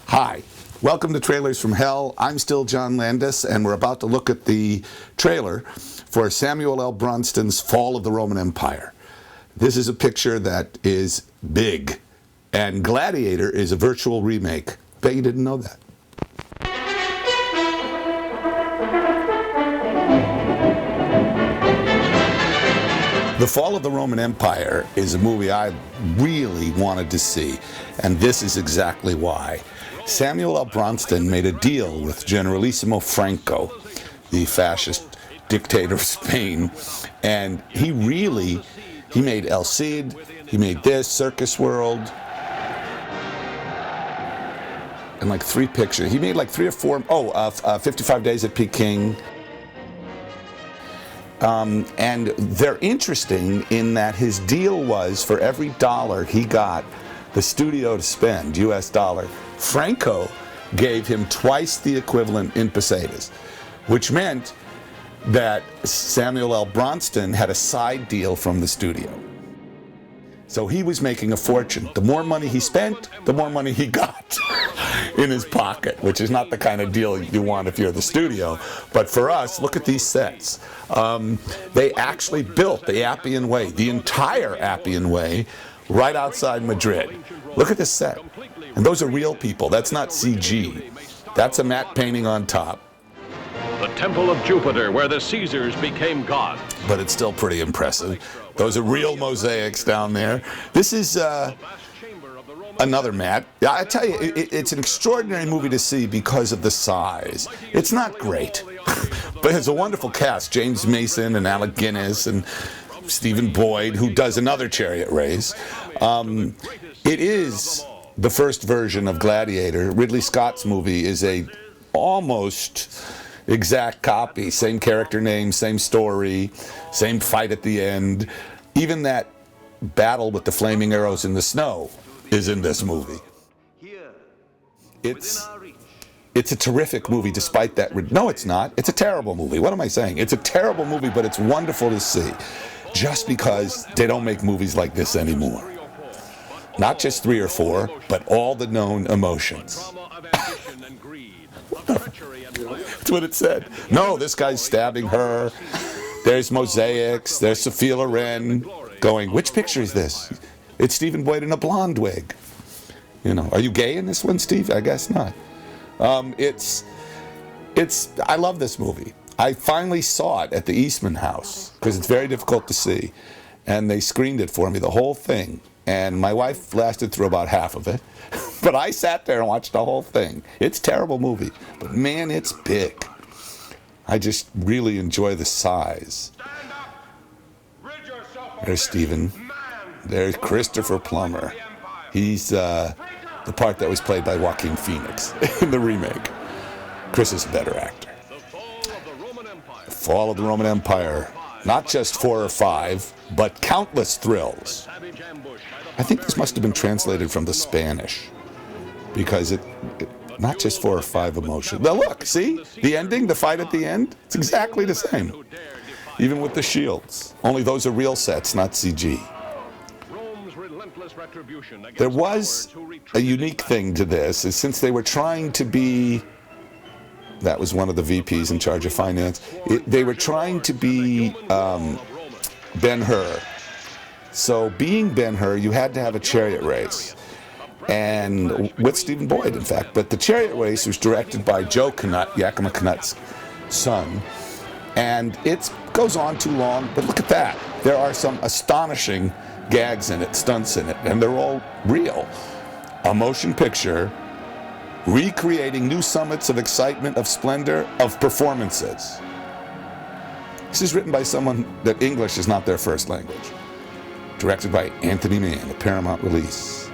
Hi, welcome to Trailers from Hell. I'm still John Landis, and we're about to look at the trailer for Samuel L. Bronston's Fall of the Roman Empire. This is a picture that is big, and Gladiator is a virtual remake. Bet you didn't know that. The Fall of the Roman Empire is a movie I really wanted to see, and this is exactly why. Samuel L. Bronston made a deal with Generalissimo Franco, the fascist dictator of Spain, and he made El Cid, he made this, Circus World, and like 3 pictures. He made like 3 or 4, 55 Days at Peking. And they're interesting in that his deal was for every dollar he got the studio to spend, US dollar, Franco gave him twice the equivalent in pesetas, which meant that Samuel L. Bronston had a side deal from the studio. So he was making a fortune. The more money he spent, the more money he got in his pocket, which is not the kind of deal you want if you're the studio. But for us, look at these sets. They actually built the Appian Way, the entire Appian Way, right outside Madrid. Look at this set. And those are real people. That's not CG. That's a matte painting on top. The Temple of Jupiter, where the Caesars became gods. But it's still pretty impressive. Those are real mosaics down there. This is another matte. I tell you, it's an extraordinary movie to see because of the size. It's not great, but it's a wonderful cast. James Mason and Alec Guinness and Stephen Boyd, who does another chariot race. It is the first version of Gladiator. Ridley Scott's movie is a almost exact copy. Same character name, same story, same fight at the end. Even that battle with the flaming arrows in the snow is in this movie. It's a terrific movie despite that. No, it's not. It's a terrible movie. What am I saying? It's a terrible movie, but it's wonderful to see. Just because they don't make movies like this anymore. Not just 3 or 4, but all the known emotions. That's what it said. No, this guy's stabbing her. There's mosaics. There's Sophia Loren going, which picture is this? It's Stephen Boyd in a blonde wig. You know, are you gay in this one, Steve? I guess not. I love this movie. I finally saw it at the Eastman House because it's very difficult to see, and they screened it for me, the whole thing. And my wife lasted through about half of it, but I sat there and watched the whole thing. It's a terrible movie, but man, it's big. I just really enjoy the size. There's Stephen. There's Christopher Plummer. He's the part that was played by Joaquin Phoenix in the remake. Chris is a better actor. The Fall of the Roman Empire. Not just 4 or 5, but countless thrills. I think this must have been translated from the Spanish, because it not just 4 or 5 emotions. Now look, see? The ending, the fight at the end, it's exactly the same. Even with the shields. Only those are real sets, not CG. There was a unique thing to this, is since they were trying to be, that was one of the VPs in charge of finance, they were trying to be Ben-Hur. So being Ben-Hur, you had to have a chariot race, and with Stephen Boyd, in fact. But the chariot race was directed by Joe Knut, Yakima Knut's son, and it goes on too long, but look at that. There are some astonishing gags in it, stunts in it, and they're all real. A motion picture recreating new summits of excitement, of splendor, of performances. This is written by someone that English is not their first language. Directed by Anthony Mann, a Paramount release.